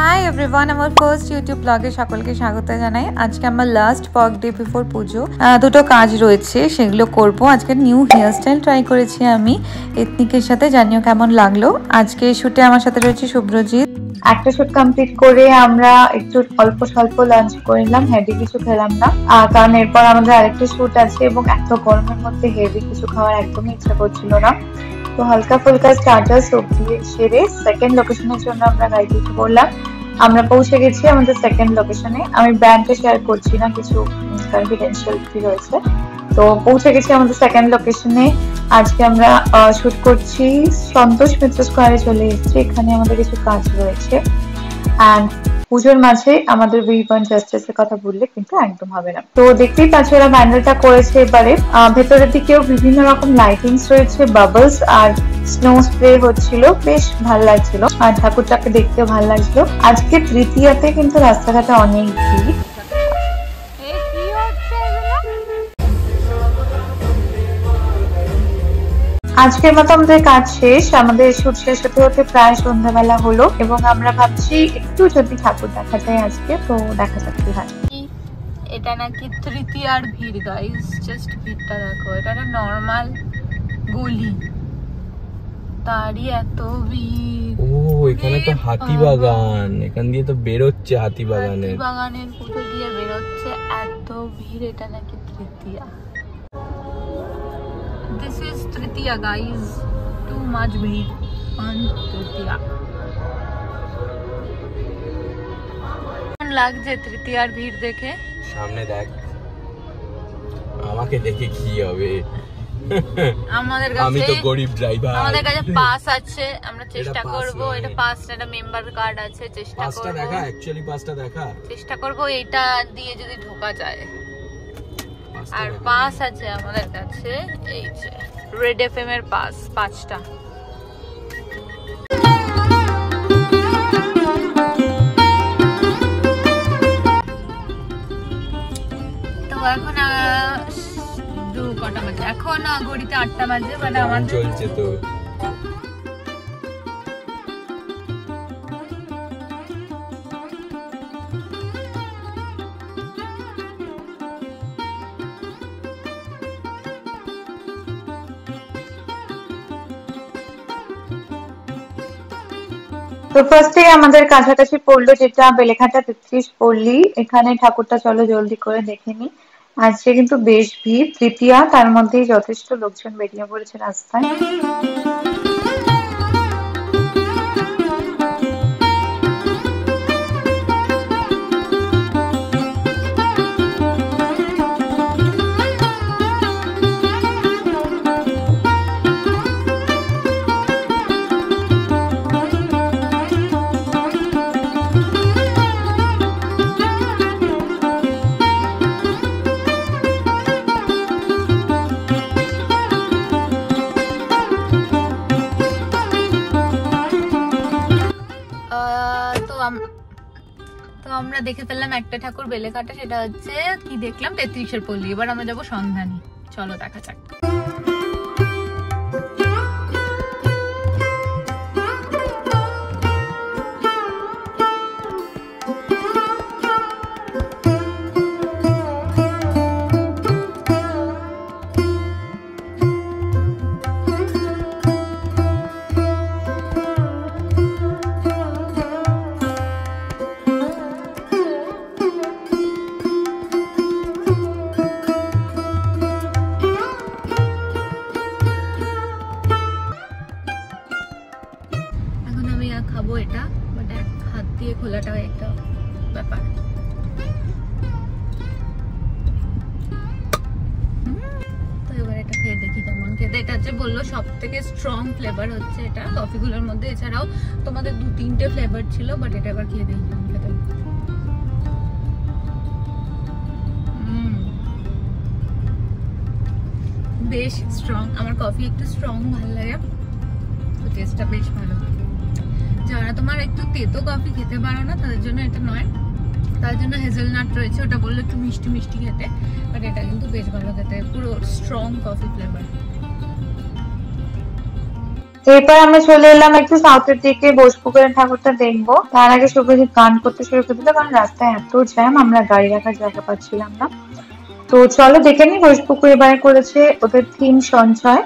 Hi everyone, আমার first YouTube ব্লগে সকলকে স্বাগত জানাই। আজকে আমার লাস্ট ওয়ার্ক ডে বিফোর পুজো। দুটো কাজ রয়েছে, সেগুলো করব। আজকে নিউ হেয়ারস্টাইল ট্রাই করেছি আমি এথনিকের সাথে, জানিও কেমন লাগলো। আজকে শুটে আমার সাথে রয়েছে শুভ্রজিৎ। একটা শুট কমপ্লিট করে আমরা একটু অল্প স্বল্প লাঞ্চ করলাম, হেভি কিছু খেলাম না, কারণ এরপর আমাদের আরেকটা শুট আছে এবং এত গরমের মধ্যে হেভি কিছু খাওয়ার একদমই ইচ্ছা করছিল না। তো হালকা ফুলকা স্টার্টার সবজি সেরে সেকেন্ড লোকেশনের জন্য আমরা গাড়ি উঠে পড়লাম। আমরা পৌঁছে গেছি আমাদের সেকেন্ড লোকেশনে। আমি ব্র্যান্ডটা শেয়ার করছি না, কিছু কনফিডেন্সিয়ালিটি রয়েছে। তো পৌঁছে গেছি আমাদের সেকেন্ড লোকেশনে। আজকে আমরা শুট করছি সন্তোষ মিত্র স্কোয়ারে চলে এসেছি। এখানে আমাদের কিছু কাজ রয়েছে অ্যান্ড পুজোর মাঝে আমাদের ভিভন জাস্টিসের কথা বললে কিন্তু একদম হবে না। তো দেখতেই পাচ্ছি ওরা ব্যান্ডেলটা করেছে এবারে। ভেতরের দিকেও বিভিন্ন রকম লাইটিংস রয়েছে, বাবলস আর স্নো স্প্রে হচ্ছিল, বেশ ভালো লাগছিল। আর ঠাকুরটাকে দেখতেও ভালো লাগছিল। আজকে তৃতীয়াতে কিন্তু রাস্তাঘাটে অনেক ভিড়। আজকের মতো আমাদের কাজ শেষ। আমাদের শুট শেষ হতে হতে প্রায় সন্ধ্যাবেলা হলো এবং আমরা ভাবছি একটু যদি ঠাকুর দেখা যায় আজকে, তো দেখা যাক কি হয়। এটা নাকি তৃতীয়ার ভিড় গাইস, জাস্ট ভিড়টা দেখো। এটা একটা নর্মাল গলি, তারই এত ভিড়। ও এখানে তো হাতিবাগান, এখান দিয়ে তো বেরোচ্ছে হাতিবাগানের পুজো দিয়ে বেরোচ্ছে, এত ভিড়। এটা নাকি তৃতীয়া। This is Tritiya guys, too much bheed on Tritiya. কেমন লাগছে তৃতীয়ার ভিড় দেখে? সামনে দেখ, আমাকে দেখে কি হবে? আমাদের কাছে, আমি তো গরিব ড্রাইভার, আমাদের কাছে পাস আছে, আমরা চেষ্টা করব। এটা পাসটা, একটা মেম্বার কার্ড আছে, চেষ্টা করব। পাসটা দেখা, অ্যাকচুয়ালি পাসটা দেখা, চেষ্টা করব এটা দিয়ে যদি ঢোকা যায়। আর পাস আছে আমাদের কাছে, এই যে রেড এফএম এর পাস 5টা। তো এখন কটা বাজে? এখন ঘড়িতে 8টা বাজে, মানে আমাদের চলছে তো। তো ফার্স্টে আমাদের কাছাকাছি পড়লো যেটা বেলেঘাটা 33 পল্লী। এখানে ঠাকুরটা চলো জলদি করে দেখে নি। আজকে কিন্তু বেশ ভিড়, তৃতীয়া, তার মধ্যেই যথেষ্ট লোকজন বেরিয়ে পড়েছে রাস্তায়। তো আমরা দেখে ফেললাম একটা ঠাকুর বেলেঘাটা, সেটা হচ্ছে কি দেখলাম 33-এর পল্লী। এবার আমরা যাবো সন্ধানী, চলো দেখা যাক। খাবো এটা, বাট এক হাত দিয়ে খোলাটা একটা ব্যাপার। তো এবার এটা খেয়ে দেখি কেমন খেতে। এটা হচ্ছে বললো সব থেকে স্ট্রং ফ্লেভার হচ্ছে এটা কফিগুলোর মধ্যে। এছাড়াও তোমাদের 2-3টে ফ্লেভার ছিল, বাট এটা এবার খেয়ে দেখি কেমন খেতে। বেশ স্ট্রং, আমার কফি একটু স্ট্রং ভালো লাগে, তো টেস্টটা বেশ ভালো। যারা তোমার একটু তেতো কফি খেতে পারো না তাদের জন্য এটা নয়, তার জন্য হেজেলনাট রয়েছে, ওটা বললো একটু মিষ্টি মিষ্টি খেতে, বাট এটা কিন্তু বেশ ভালো খেতে, পুরো স্ট্রং কফি ফ্লেভার। এরপর আমরা চলে এলাম একটু সাউথের দিকে, বোসপুকুরের ঠাকুরটা দেখবো। তার আগে শুভজিৎ গান করতে শুরু করে দিল, কারণ রাস্তায় এত জ্যাম, আমরা গাড়ি রাখার জায়গা পাচ্ছিলাম না। তো চলো দেখে নি বোসপুকুর এবারে করেছে ওদের থিম সঞ্চয়।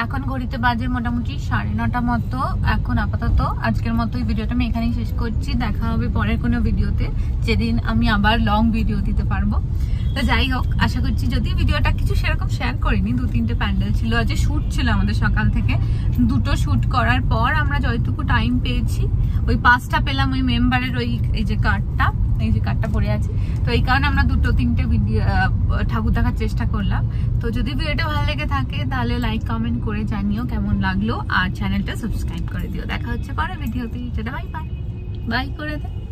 এখন ঘড়িতে বাজে মোটামুটি 9:30 মতো। এখন আপাতত আজকের মতো এই ভিডিওটা আমি এখানেই শেষ করছি। দেখা হবে পরের কোনো ভিডিওতে, যেদিন আমি আবার লং ভিডিও দিতে পারবো। তো যাই হোক, আশা করছি, যদি ভিডিওটা কিছু সেরকম শেয়ার করিনি, 2-3টে প্যান্ডেল ছিল, আজ শুট ছিল আমাদের সকাল থেকে। 2টো শুট করার পর আমরা যতটুকু টাইম পেয়েছি, ওই 5টা পেলাম ওই মেম্বারের এই যে কার্ডটা, এই যে কার্ডটা পড়ে আছে। তো এই কারণে আমরা 2-3টে ভিডিও ঠাকুর দেখার চেষ্টা করলাম। তো যদি ভিডিওটা ভালো লেগে থাকে তাহলে লাইক কমেন্ট করে জানিও কেমন লাগলো, আর চ্যানেলটা সাবস্ক্রাইব করে দিও। দেখা হচ্ছে পরের ভিডিওতে। বাই বাই, বাই করে দে।